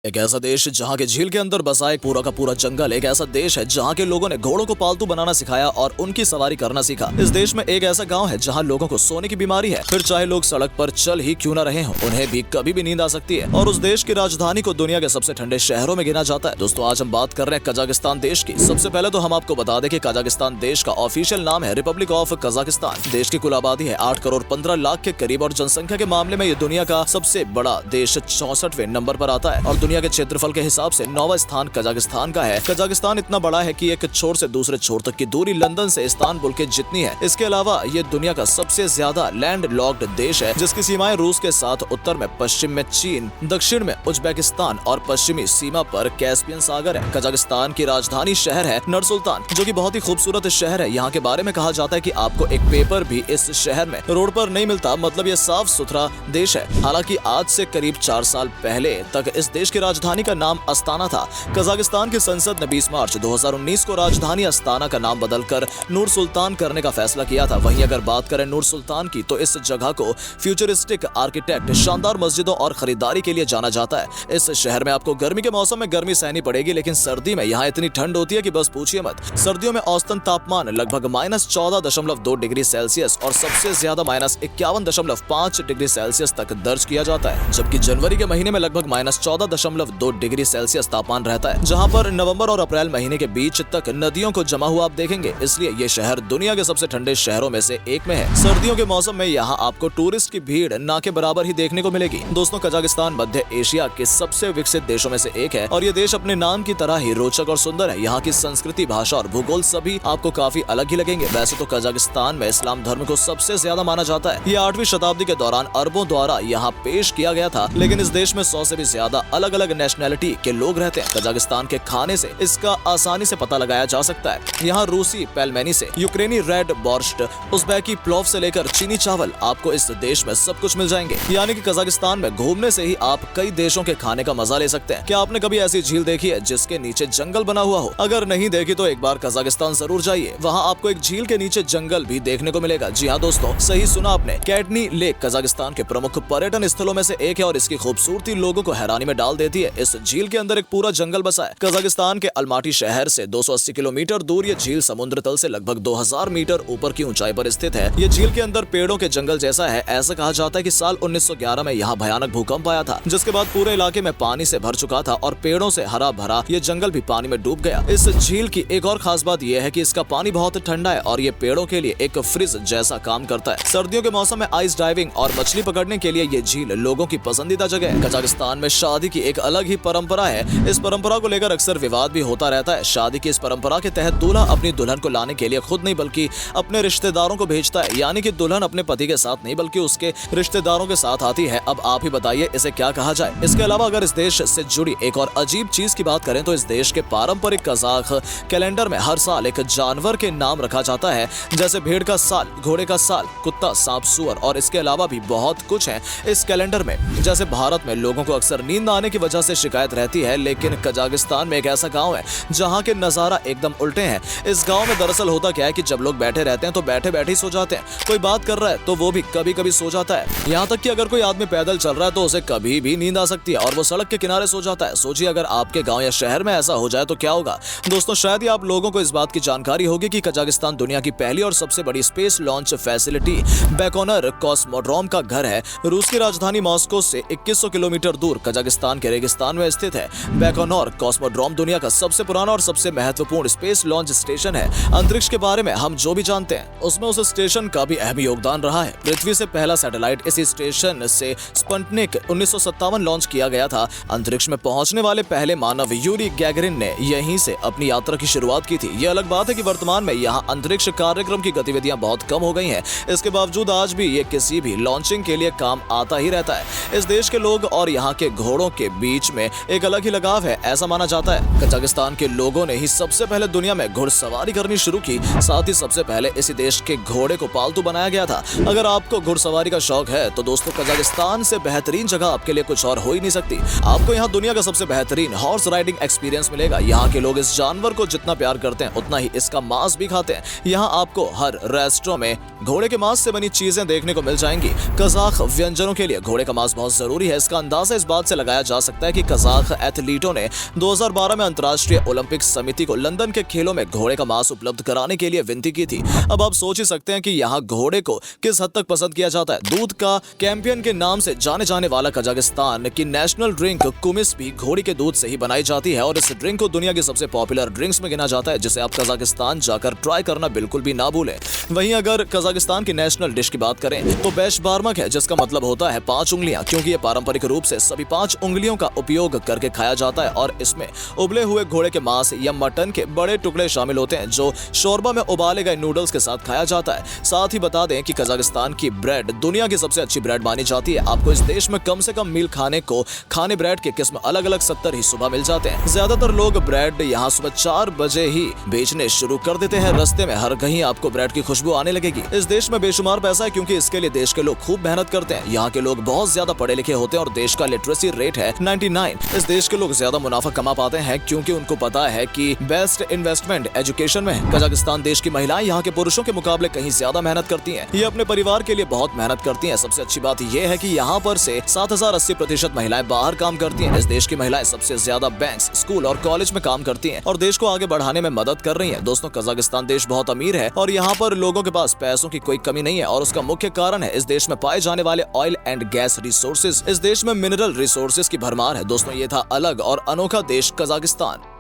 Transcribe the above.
एक ऐसा देश जहाँ के झील के अंदर बसा एक पूरा का पूरा जंगल। एक ऐसा देश है जहाँ के लोगों ने घोड़ों को पालतू बनाना सिखाया और उनकी सवारी करना सीखा। इस देश में एक ऐसा गांव है जहाँ लोगों को सोने की बीमारी है, फिर चाहे लोग सड़क पर चल ही क्यों न रहे हों, उन्हें भी कभी भी नींद आ सकती है। और उस देश की राजधानी को दुनिया के सबसे ठंडे शहरों में गिना जाता है। दोस्तों, आज हम बात कर रहे हैं कजाकिस्तान देश की। सबसे पहले तो हम आपको बता दें कि कजाकिस्तान देश का ऑफिशियल नाम है रिपब्लिक ऑफ कजाकिस्तान। देश की कुल आबादी है 8 करोड़ 15 लाख के करीब और जनसंख्या के मामले में ये दुनिया का सबसे बड़ा देश 64वें नंबर पर आता है और दुनिया के क्षेत्रफल के हिसाब से 9वां स्थान कजाकिस्तान का है। कजाकिस्तान इतना बड़ा है कि एक छोर से दूसरे छोर तक की दूरी लंदन से इस्तांबुल के जितनी है। इसके अलावा ये दुनिया का सबसे ज्यादा लैंड लॉक्ड देश है, जिसकी सीमाएं रूस के साथ उत्तर में, पश्चिम में चीन, दक्षिण में उज्बेकिस्तान और पश्चिमी सीमा पर कैस्पियन सागर है। कजाकिस्तान की राजधानी शहर है नूर सुल्तान, जो कि बहुत ही खूबसूरत शहर है। यहाँ के बारे में कहा जाता है कि आपको एक पेपर भी इस शहर में रोड पर नहीं मिलता, मतलब ये साफ सुथरा देश है। हालांकि आज से करीब 4 साल पहले तक इस देश की राजधानी का नाम अस्ताना था। कजाकिस्तान की संसद ने 20 मार्च 2019 को राजधानी अस्ताना का नाम बदलकर नूर सुल्तान करने का फैसला किया था। वहीं अगर बात करें नूर सुल्तान की, तो इस जगह को फ्यूचरिस्टिक आर्किटेक्ट, शानदार मस्जिदों और खरीदारी के लिए जाना जाता है। इस शहर में आपको गर्मी के मौसम में गर्मी सहनी पड़ेगी, लेकिन सर्दी में यहाँ इतनी ठंड होती है कि बस पूछिए मत। सर्दियों में औसतन तापमान लगभग -14.2 डिग्री सेल्सियस और सबसे ज्यादा -51.5 डिग्री सेल्सियस तक दर्ज किया जाता है, जबकि जनवरी के महीने में लगभग -14.2 डिग्री सेल्सियस तापमान रहता है, जहां पर नवंबर और अप्रैल महीने के बीच तक नदियों को जमा हुआ आप देखेंगे। इसलिए ये शहर दुनिया के सबसे ठंडे शहरों में से एक में है। सर्दियों के मौसम में यहाँ आपको टूरिस्ट की भीड़ ना के बराबर ही देखने को मिलेगी। दोस्तों, कजाकिस्तान मध्य एशिया के सबसे विकसित देशों में से एक है और ये देश अपने नाम की तरह ही रोचक और सुंदर है। यहाँ की संस्कृति, भाषा और भूगोल सभी आपको काफी अलग ही लगेंगे। वैसे तो कजाकिस्तान में इस्लाम धर्म को सबसे ज्यादा माना जाता है। ये 8वीं शताब्दी के दौरान अरबों द्वारा यहाँ पेश किया गया था, लेकिन इस देश में 100 से भी ज्यादा अलग अलग नेशनैलिटी के लोग रहते हैं। कजाकिस्तान के खाने से इसका आसानी से पता लगाया जा सकता है। यहाँ रूसी पेलमेनी से यूक्रेनी रेड बोर्श्ट, उज़्बेकी प्लोव से लेकर चीनी चावल आपको इस देश में सब कुछ मिल जाएंगे। यानी कि कजाकिस्तान में घूमने से ही आप कई देशों के खाने का मजा ले सकते हैं। क्या आपने कभी ऐसी झील देखी है जिसके नीचे जंगल बना हुआ हो? अगर नहीं देखी तो एक बार कजाकिस्तान जरूर जाइए, वहाँ आपको एक झील के नीचे जंगल भी देखने को मिलेगा। जी हाँ दोस्तों, सही सुना आपने। कैटनी लेक कजाकिस्तान के प्रमुख पर्यटन स्थलों में से एक है और इसकी खूबसूरती लोगों को हैरानी में डाल देती है। इस झील के अंदर एक पूरा जंगल बसा है। कजाकिस्तान के अलमाटी शहर से 280 किलोमीटर दूर ये झील समुद्र तल से लगभग 2000 मीटर ऊपर की ऊंचाई पर स्थित है। ये झील के अंदर पेड़ों के जंगल जैसा है। ऐसा कहा जाता है कि साल 1911 में यहाँ भयानक भूकंप आया था, जिसके बाद पूरे इलाके में पानी से भर चुका था और पेड़ों से हरा भरा ये जंगल भी पानी में डूब गया। इस झील की एक और खास बात यह है कि इसका पानी बहुत ठंडा है और ये पेड़ों के लिए एक फ्रिज जैसा काम करता है। सर्दियों के मौसम में आइस डाइविंग और मछली पकड़ने के लिए ये झील लोगों की पसंदीदा जगह है। कजाकिस्तान में शादी की एक अलग ही परंपरा है। इस परंपरा को लेकर अक्सर विवाद भी होता रहता है। शादी की इस परंपरा के तहत दूल्हा अपनी दुल्हन को लाने के लिए खुद नहीं बल्कि अपने रिश्तेदारों को भेजता है। यानी कि दुल्हन अपने पति के साथ नहीं बल्कि उसके रिश्तेदारों के साथ आती है। अब आप ही बताइए इसे क्या कहा जाए। इसके अलावा अगर इस देश से जुड़ी एक और अजीब चीज की बात करें तो इस देश के पारंपरिक कजाक कैलेंडर में हर साल एक जानवर के नाम रखा जाता है, जैसे भेड़ का साल, घोड़े का साल, कुत्ता, सांप, सुअर और इसके अलावा भी बहुत कुछ है इस कैलेंडर में। जैसे भारत में लोगों को अक्सर नींद आने की वजह से शिकायत रहती है, लेकिन कजाकिस्तान में एक ऐसा गांव है जहां के नजारा एकदम उल्टे हैं। इस गांव में दरअसल होता क्या है कि जब लोग बैठे रहते हैं तो बैठे बैठे ही सो जाते हैं। कोई बात कर रहा है तो वो भी कभी कभी सो जाता है। यहाँ तक कि अगर कोई आदमी पैदल चल रहा है तो उसे कभी भी नींद आ सकती है और वो सड़क के किनारे सो जाता है। सोचिए अगर आपके गांव या शहर में ऐसा हो जाए तो क्या होगा। दोस्तों, शायद ही आप लोगों को इस बात की जानकारी होगी कि कजाकिस्तान दुनिया की पहली और सबसे बड़ी स्पेस लॉन्च फैसिलिटी बैकोनर कॉस्मोड्रोम का घर है। रूस की राजधानी मॉस्को से 2100 किलोमीटर दूर कजाकिस्तान के रेगिस्तान में स्थित है। बैकोनर कॉस्मोड्रोम दुनिया का सबसे पुराना और सबसे महत्वपूर्ण स्पेस लॉन्च स्टेशन है। अंतरिक्ष के बारे में हम जो भी जानते हैं उसमें उस स्टेशन का भी अहम योगदान रहा है। पृथ्वी से पहला सैटेलाइट इसी स्टेशन से स्पुतनिक 1957 लॉन्च किया गया था। अंतरिक्ष में पहुंचने वाले पहले मानव यूरी गैगरिन ने यहीं से अपनी यात्रा की शुरुआत की थी। यह अलग बात है कि वर्तमान में यहाँ अंतरिक्ष कार्यक्रम की गतिविधियां बहुत कम हो गई हैं। इसके बावजूद आज भी ये किसी भी लॉन्चिंग के लिए काम आता ही रहता है। इस देश के लोग और यहाँ के घोड़ों के बीच में एक अलग ही लगाव है, ऐसा माना जाता है। कजाकिस्तान के लोगों ने ही सबसे पहले दुनिया में घुड़सवारी करनी शुरू की। साथ ही सबसे पहले इसी देश के घोड़े को पालतू बनाया गया था। अगर आपको घुड़सवारी का शौक है तो दोस्तों, कजाकिस्तान से बेहतरीन जगह आपके लिए कुछ और हो ही नहीं सकती। आपको यहाँ दुनिया का सबसे बेहतरीन हॉर्स राइडिंग एक्सपीरियंस मिलेगा। यहाँ के लोग इस जानवर को जितना प्यार करते हैं उतना ही इसका मांस भी खाते हैं। यहाँ आपको हर रेस्टोरेंट में घोड़े के मांस से बनी चीजें देखने को मिल जाएंगी। कजाक व्यंजनों के लिए घोड़े का मांस बहुत जरूरी है। इसका अंदाजा इस बात से लगाया जा सकता है कि कजाक एथलीटों ने 2012 में अंतर्राष्ट्रीय ओलंपिक समिति को लंदन के खेलों में घोड़े का मांस उपलब्ध कराने के लिए विनती की थी। अब आप सोच ही सकते हैं कि यहाँ घोड़े को किस हद तक पसंद किया जाता है। दूध का चैंपियन के नाम से जाने जाने वाला कजाकिस्तान की नेशनल ड्रिंक कुमिस भी घोड़ी के दूध से ही बनाई जाती है और इस ड्रिंक को दुनिया की सबसे पॉपुलर ड्रिंक्स में गिना जाता है, जिसे आप कजाकिस्तान जाकर ट्राई करना बिल्कुल भी ना भूलें। वहीं अगर कजाकिस्तान की नेशनल डिश की बात करें तो बेशबार्मक है, जिसका मतलब होता है 5 उंगलियां, क्योंकि ये पारंपरिक रूप से सभी 5 उंगलियों का उपयोग करके खाया जाता है और इसमें उबले हुए घोड़े के मांस या मटन के बड़े टुकड़े शामिल होते हैं जो शोरबा में उबाले गए नूडल्स के साथ खाया जाता है। साथ ही बता दें कि कजाकिस्तान की ब्रेड दुनिया की सबसे अच्छी ब्रेड मानी जाती है। आपको इस देश में कम से कम मील खाने ब्रेड के किस्म अलग अलग 70 ही सुबह मिल जाते हैं। ज्यादातर लोग ब्रेड यहाँ सुबह 4 बजे ही बेचने शुरू कर देते हैं। रास्ते में हर कहीं आपको ब्रेड की खुशबू आने लगेगी। इस देश में बेशुमार पैसा है, क्योंकि इसके लिए देश के लोग खूब मेहनत करते हैं। यहाँ के लोग बहुत ज्यादा पढ़े लिखे होते हैं और देश का लिटरेसी रेट है 99। इस देश के लोग ज्यादा मुनाफा कमा पाते हैं क्योंकि उनको पता है कि बेस्ट इन्वेस्टमेंट एजुकेशन में है। कजाकिस्तान देश की महिलाएं यहाँ के पुरुषों के मुकाबले कहीं ज्यादा मेहनत करती हैं। ये अपने परिवार के लिए बहुत मेहनत करती हैं। सबसे अच्छी बात यह है कि यहाँ पर से 7080% महिलाएं बाहर काम करती हैं। इस देश की महिलाएं सबसे ज्यादा बैंक्स, स्कूल और कॉलेज में काम करती हैं और देश को आगे बढ़ाने में मदद कर रही हैं। दोस्तों, कजाकिस्तान देश बहुत अमीर है और यहाँ पर लोगों के पास पैसों की कोई कमी नहीं है और उसका मुख्य कारण है इस देश में पाए जाने वाले ऑयल एंड गैस रिसोर्सेज। इस देश में मिनरल रिसोर्सेज की भरमार है। दोस्तों, ये था अलग और अनोखा देश कजाकिस्तान।